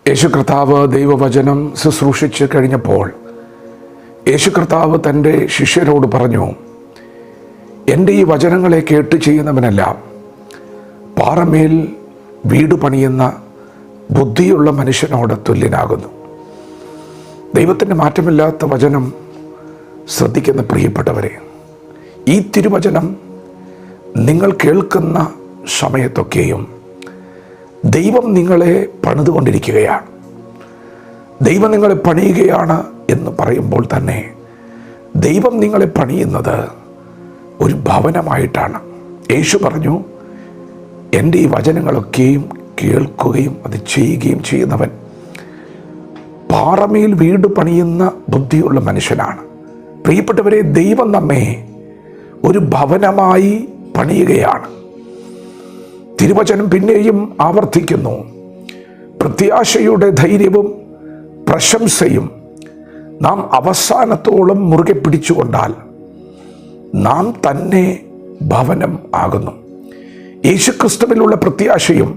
യേശു കർത്താവ് ദൈവവചനം ശുശ്രൂഷിച്ച് കഴിഞ്ഞപ്പോൾ യേശു കർത്താവ് തൻ്റെ ശിഷ്യരോട് പറഞ്ഞു, എൻ്റെ ഈ വചനങ്ങളെ കേട്ട് ചെയ്യുന്നവനെല്ലാം പാറമേൽ വീട് പണിയുന്ന ബുദ്ധിയുള്ള മനുഷ്യനോട് തുല്യനാകുന്നു. ദൈവത്തിൻ്റെ മാറ്റമില്ലാത്ത വചനം ശ്രദ്ധിക്കുന്ന പ്രിയപ്പെട്ടവരെ, ഈ തിരുവചനം നിങ്ങൾ കേൾക്കുന്ന സമയത്തൊക്കെയും ദൈവം നിങ്ങളെ പണിതുകൊണ്ടിരിക്കുകയാണ്. ദൈവം നിങ്ങളെ പണിയുകയാണ് എന്ന് പറയുമ്പോൾ തന്നെ ദൈവം നിങ്ങളെ പണിയുന്നത് ഒരു ഭവനമായിട്ടാണ്. യേശു പറഞ്ഞു, എൻ്റെ ഈ വചനങ്ങളൊക്കെയും കേൾക്കുകയും അത് ചെയ്യുകയും ചെയ്യുന്നവൻ പാറമേൽ വീട് പണിയുന്ന ബുദ്ധിയുള്ള മനുഷ്യനാണ്. പ്രിയപ്പെട്ടവരെ, ദൈവം നമ്മെ ഒരു ഭവനമായി പണിയുകയാണ്. തിരുവചനം പിന്നെയും ആവർത്തിക്കുന്നു, പ്രത്യാശയുടെ ധൈര്യവും പ്രശംസയും നാം അവസാനത്തോളം മുറുകെ പിടിച്ചുകൊണ്ടാൽ നാം തന്നെ ഭവനം ആകുന്നു. യേശുക്രിസ്തുവിലുള്ള പ്രത്യാശയും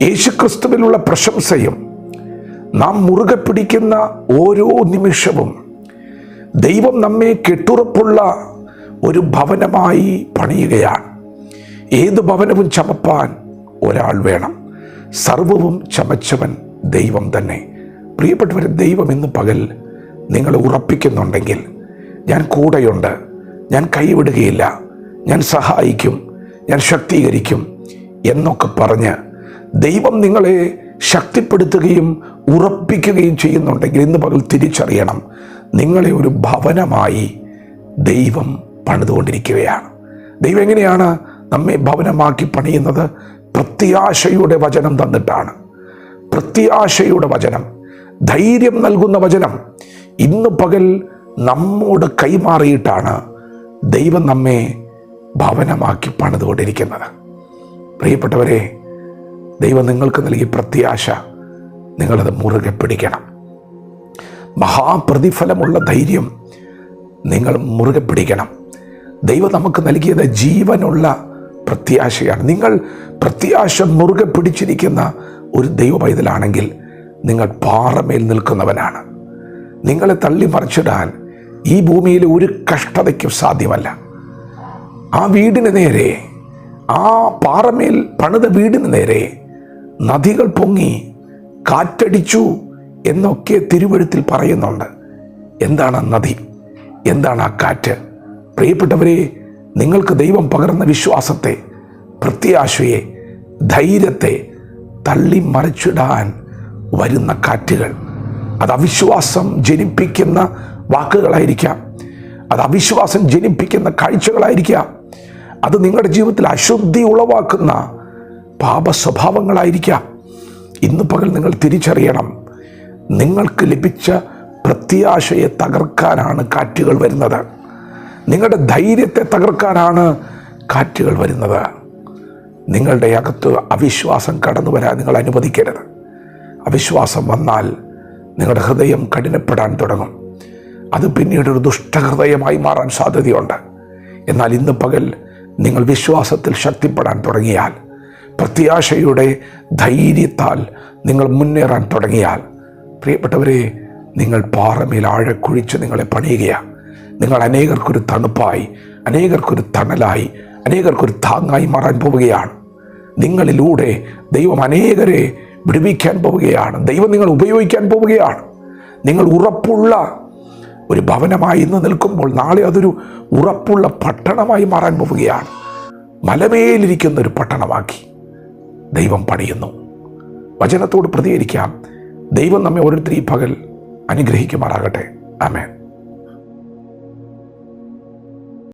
യേശുക്രിസ്തുവിലുള്ള പ്രശംസയും നാം മുറുകെ പിടിക്കുന്ന ഓരോ നിമിഷവും ദൈവം നമ്മെ കെട്ടുറപ്പുള്ള ഒരു ഭവനമായി പണിയുകയാണ്. ഏത് ഭവനവും ചമപ്പാൻ ഒരാൾ വേണം. സർവവും ചമച്ചവൻ ദൈവം തന്നെ. പ്രിയപ്പെട്ടവരെ, ദൈവം ഇന്ന് പകൽ നിങ്ങളെ ഉറപ്പിക്കുന്നുണ്ടെങ്കിൽ, ഞാൻ കൂടെയുണ്ട്, ഞാൻ കൈവിടുകയില്ല, ഞാൻ സഹായിക്കും, ഞാൻ ശക്തീകരിക്കും എന്നൊക്കെ പറഞ്ഞ് ദൈവം നിങ്ങളെ ശക്തിപ്പെടുത്തുകയും ഉറപ്പിക്കുകയും ചെയ്യുന്നുണ്ടെങ്കിൽ ഇന്ന് പകൽ തിരിച്ചറിയണം, നിങ്ങളെ ഒരു ഭവനമായി ദൈവം പണിതുകൊണ്ടിരിക്കുകയാണ്. ദൈവം എങ്ങനെയാണ് നമ്മെ ഭവനമാക്കി പണിയുന്നത്? പ്രത്യാശയുടെ വചനം തന്നിട്ടാണ്. പ്രത്യാശയുടെ വചനം, ധൈര്യം നൽകുന്ന വചനം ഇന്ന് പകൽ നമ്മോട് കൈമാറിയിട്ടാണ് ദൈവം നമ്മെ ഭവനമാക്കി പണിതുകൊണ്ടിരിക്കുന്നത്. പ്രിയപ്പെട്ടവരെ, ദൈവം നിങ്ങൾക്ക് നൽകിയ പ്രത്യാശ നിങ്ങളത് മുറുകെ പിടിക്കണം. മഹാപ്രതിഫലമുള്ള ധൈര്യം നിങ്ങൾ മുറുകെ പിടിക്കണം. ദൈവം നമുക്ക് നൽകിയത് ജീവനുള്ള പ്രത്യാശയാണ്. നിങ്ങൾ പ്രത്യാശ മുറുകെ പിടിച്ചിരിക്കുന്ന ഒരു ദൈവ പൈതലാണെങ്കിൽ നിങ്ങൾ പാറമേൽ നിൽക്കുന്നവനാണ്. നിങ്ങളെ തള്ളിമറിച്ചിടാൻ ഈ ഭൂമിയിൽ ഒരു കഷ്ടതയ്ക്കും സാധ്യമല്ല. ആ വീടിന് നേരെ, ആ പാറമേൽ പണിത വീടിന് നേരെ നദികൾ പൊങ്ങി കാറ്റടിച്ചു എന്നൊക്കെ തിരുവെഴുത്തിൽ പറയുന്നുണ്ട്. എന്താണ് നദി? എന്താണ് ആ കാറ്റ്? പ്രിയപ്പെട്ടവരെ, നിങ്ങൾക്ക് ദൈവം പകർന്ന വിശ്വാസത്തെ, പ്രത്യാശയെ, ധൈര്യത്തെ തള്ളിമറിച്ചിടാൻ വരുന്ന കാറ്റുകൾ, അത് അവിശ്വാസം ജനിപ്പിക്കുന്ന വാക്കുകളായിരിക്കാം, അത് അവിശ്വാസം ജനിപ്പിക്കുന്ന കാഴ്ചകളായിരിക്കാം, അത് നിങ്ങളുടെ ജീവിതത്തിൽ അശുദ്ധി ഉളവാക്കുന്ന പാപ സ്വഭാവങ്ങളായിരിക്കാം. ഇന്ന് പകൽ നിങ്ങൾ തിരിച്ചറിയണം, നിങ്ങൾക്ക് ലഭിച്ച പ്രത്യാശയെ തകർക്കാനാണ് കാറ്റുകൾ വരുന്നത്. നിങ്ങളുടെ ധൈര്യത്തെ തകർക്കാനാണ് കാറ്റുകൾ വരുന്നത്. നിങ്ങളുടെ അകത്ത് അവിശ്വാസം കടന്നു വരാൻ നിങ്ങൾ അനുവദിക്കരുത്. അവിശ്വാസം വന്നാൽ നിങ്ങളുടെ ഹൃദയം കഠിനപ്പെടാൻ തുടങ്ങും. അത് പിന്നീട് ഒരു ദുഷ്ടഹൃദയമായി മാറാൻ സാധ്യതയുണ്ട്. എന്നാൽ ഇന്ന് പകൽ നിങ്ങൾ വിശ്വാസത്തിൽ ശക്തിപ്പെടാൻ തുടങ്ങിയാൽ, പ്രത്യാശയുടെ ധൈര്യത്താൽ നിങ്ങൾ മുന്നേറാൻ തുടങ്ങിയാൽ, പ്രിയപ്പെട്ടവരെ, നിങ്ങൾ പാറമേൽ ആഴക്കുഴിച്ച് നിങ്ങളെ പണിയുകയാണ്. നിങ്ങൾ അനേകർക്കൊരു തണുപ്പായി, അനേകർക്കൊരു തണലായി, അനേകർക്കൊരു താങ്ങായി മാറാൻ പോവുകയാണ്. നിങ്ങളിലൂടെ ദൈവം അനേകരെ വിടുവിക്കാൻ പോവുകയാണ്. ദൈവം നിങ്ങൾ ഉപയോഗിക്കാൻ പോവുകയാണ്. നിങ്ങൾ ഉറപ്പുള്ള ഒരു ഭവനമായി ഇന്ന് നിൽക്കുമ്പോൾ നാളെ അതൊരു ഉറപ്പുള്ള പട്ടണമായി മാറാൻ പോവുകയാണ്. മലമേലിരിക്കുന്ന ഒരു പട്ടണമാക്കി ദൈവം പണിയുന്നു. വചനത്തോട് പ്രതികരിക്കാം. ദൈവം നമ്മെ ഓരോരുത്തരും ഈ പകൽ അനുഗ്രഹിക്കുമാറാകട്ടെ. ആമേൻ.